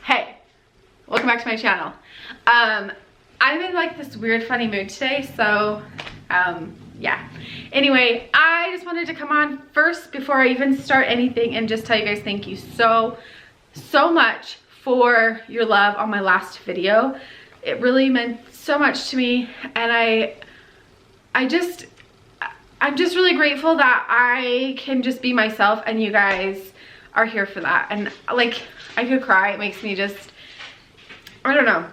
Hey, welcome back to my channel. I'm in like this weird funny mood today, so yeah. Anyway, I just wanted to come on first before I even start anything and just tell you guys thank you so much for your love on my last video. It really meant so much to me, and I'm just really grateful that I can just be myself and you guys are here for that. And like, I could cry. It makes me just, I don't know.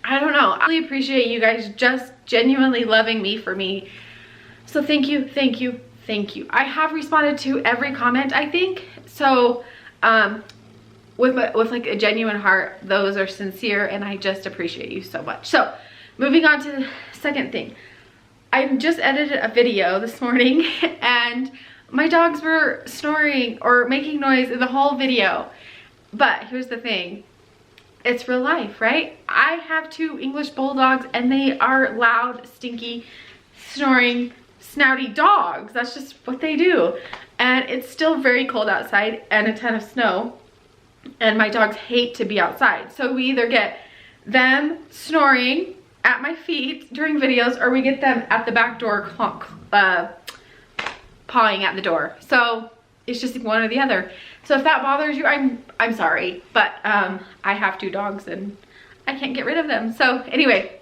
I really appreciate you guys just genuinely loving me for me. So thank you, thank you, thank you. I have responded to every comment, I think. So with like a genuine heart, those are sincere, and I just appreciate you so much. So moving on to the second thing. I just edited a video this morning and my dogs were snoring or making noise in the whole video. But here's the thing. It's real life, right? I have 2 English bulldogs and they are loud, stinky, snoring, snouty dogs. That's just what they do. And it's still very cold outside and a ton of snow. And my dogs hate to be outside. So we either get them snoring at my feet during videos, or we get them at the back door pawing at the door. So it's just one or the other. So if that bothers you, I'm sorry, but I have 2 dogs and I can't get rid of them. So anyway,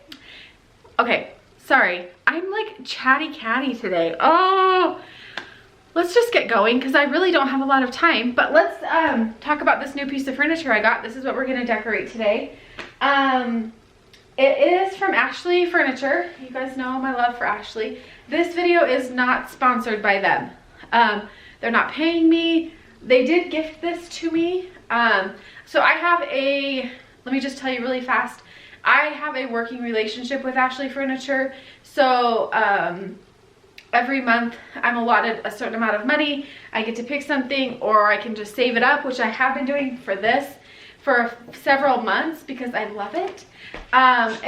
okay, sorry. I'm like chatty catty today. Oh, let's just get going because I really don't have a lot of time. But let's talk about this new piece of furniture I got. This is what we're gonna decorate today. It is from Ashley Furniture. You guys know my love for Ashley. This video is not sponsored by them. They're not paying me. They did gift this to me. So I have let me just tell you really fast. I have a working relationship with Ashley Furniture. So every month I'm allotted a certain amount of money. I get to pick something, or I can just save it up, which I have been doing for this for several months because I love it. And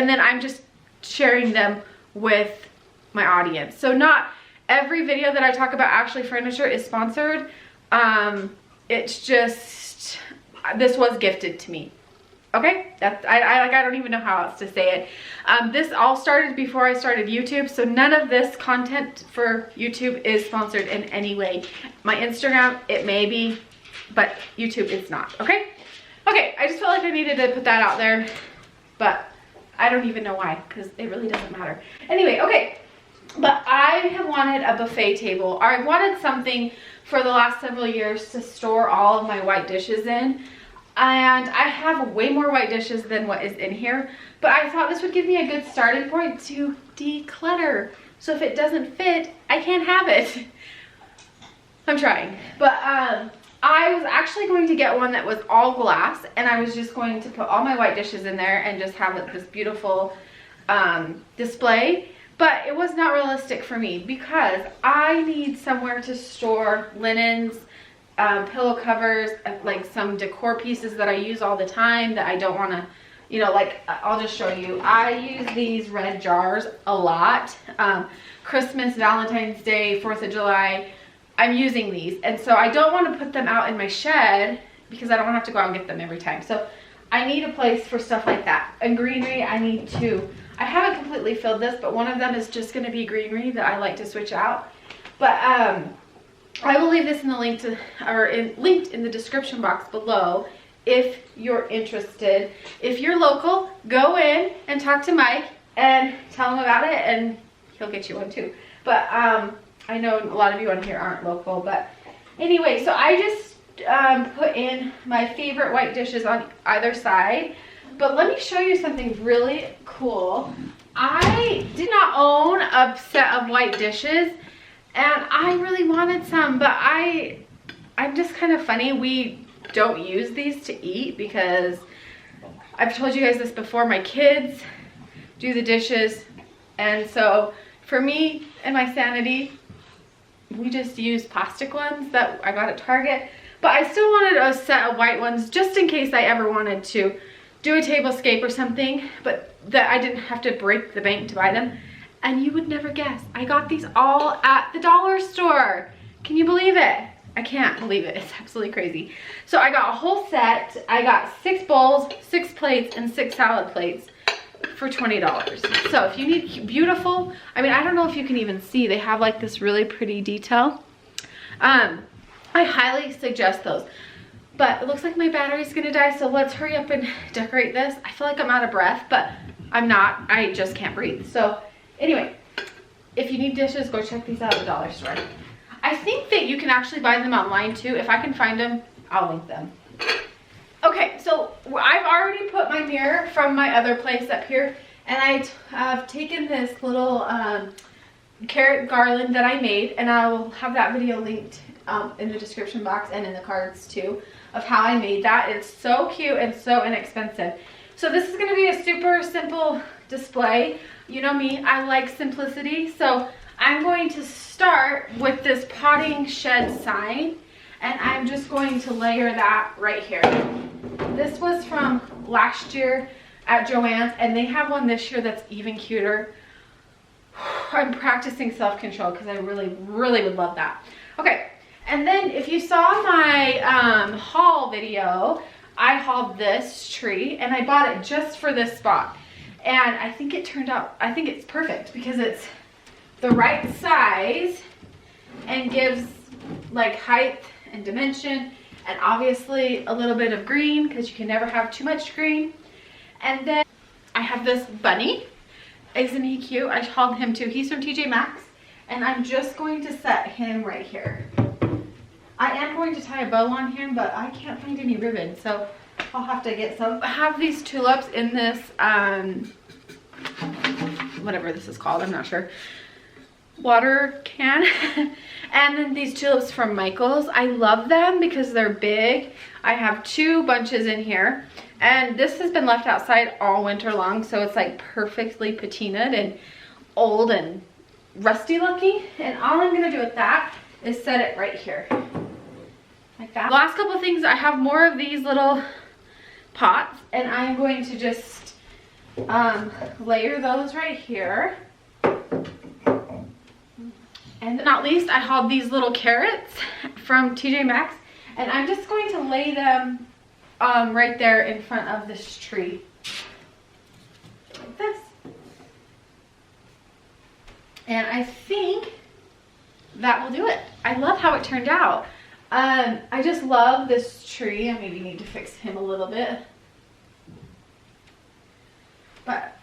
then I'm just sharing them with my audience. So not every video that I talk about Ashley Furniture is sponsored. It's just, this was gifted to me. Okay, that's I don't even know how else to say it. This all started before I started YouTube, so none of this content for YouTube is sponsored in any way. My Instagram, it may be, but YouTube is not. Okay, I just felt like I needed to put that out there, but I don't even know why, because it really doesn't matter. Anyway, okay, but I have wanted a buffet table, or I've wanted something for the last several years to store all of my white dishes in. And I have way more white dishes than what is in here, but I thought this would give me a good starting point to declutter. So if it doesn't fit, I can't have it. I'm trying. But I was actually going to get one that was all glass, and I was just going to put all my white dishes in there and just have this beautiful display. But it was not realistic for me because I need somewhere to store linens, pillow covers, like some decor pieces that I use all the time that I don't want to, you know, like I'll just show you. I use these red jars a lot. Christmas, Valentine's Day, 4th of July, I'm using these. And so I don't want to put them out in my shed because I don't want to have to go out and get them every time. So I need a place for stuff like that. And greenery, I need 2. I haven't completely filled this, but one of them is just going to be greenery that I like to switch out. But I will leave this in the linked in the description box below if you're interested. If you're local, go in and talk to Mike and tell him about it, and he'll get you one too. But I know a lot of you on here aren't local, but anyway, so I just put in my favorite white dishes on either side. But let me show you something really cool. I did not own a set of white dishes, and I really wanted some, but I'm just kind of funny. We don't use these to eat because I've told you guys this before. My kids do the dishes, and so for me and my sanity, we just use plastic ones that I got at Target. But I still wanted a set of white ones just in case I ever wanted to do a tablescape or something, but that I didn't have to break the bank to buy them. And you would never guess, I got these all at the dollar store. Can you believe it? I can't believe it. It's absolutely crazy. So I got a whole set. I got 6 bowls, 6 plates, and 6 salad plates for $20. So if you need beautiful, I mean, I don't know if you can even see, they have like this really pretty detail. I highly suggest those. But it looks like my battery's gonna die, so let's hurry up and decorate this. I feel like I'm out of breath, but I'm not. I just can't breathe. So anyway, if you need dishes, go check these out at the dollar store. I think that you can actually buy them online too. If I can find them, I'll link them. Okay, so I've already put my mirror from my other place up here, and I have taken this little carrot garland that I made, and I will have that video linked in the description box and in the cards too, of how I made that. It's so cute and so inexpensive. So this is going to be a super simple display. You know me, I like simplicity. So I'm going to start with this potting shed sign, and I'm just going to layer that right here. This was from last year at Joann's, and they have one this year that's even cuter. I'm practicing self-control because I really, really would love that. Okay, and then if you saw my haul video, I hauled this tree, and I bought it just for this spot. And I think it turned out, I think it's perfect because it's the right size and gives like height and dimension, and obviously a little bit of green because you can never have too much green. And then I have this bunny. Isn't he cute? I hauled him too. He's from TJ Maxx, and I'm just going to set him right here. I am going to tie a bow on him, but I can't find any ribbon, so I'll have to get some. I have these tulips in this, whatever this is called, I'm not sure, water can. And then these tulips from Michael's. I love them because they're big. I have 2 bunches in here, and this has been left outside all winter long, so it's like perfectly patinaed and old and rusty looking. And all I'm gonna do with that is set it right here like that. The last couple of things, I have more of these little pots, and I'm going to just layer those right here. And not least, I hauled these little carrots from TJ Maxx, and I'm just going to lay them right there in front of this tree, like this. And I think that will do it. I love how it turned out. I just love this tree. I maybe need to fix him a little bit, but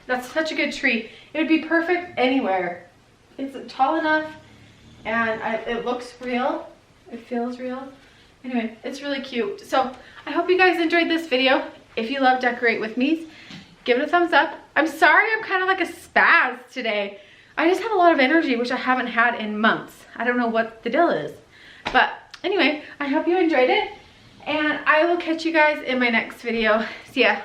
that's such a good tree. It would be perfect anywhere. It's tall enough, and it looks real. It feels real. Anyway, it's really cute. So I hope you guys enjoyed this video. If you love Decorate With Me, give it a thumbs up. I'm sorry I'm kind of like a spaz today. I just have a lot of energy, which I haven't had in months. I don't know what the deal is. But anyway, I hope you enjoyed it, and I will catch you guys in my next video. See ya.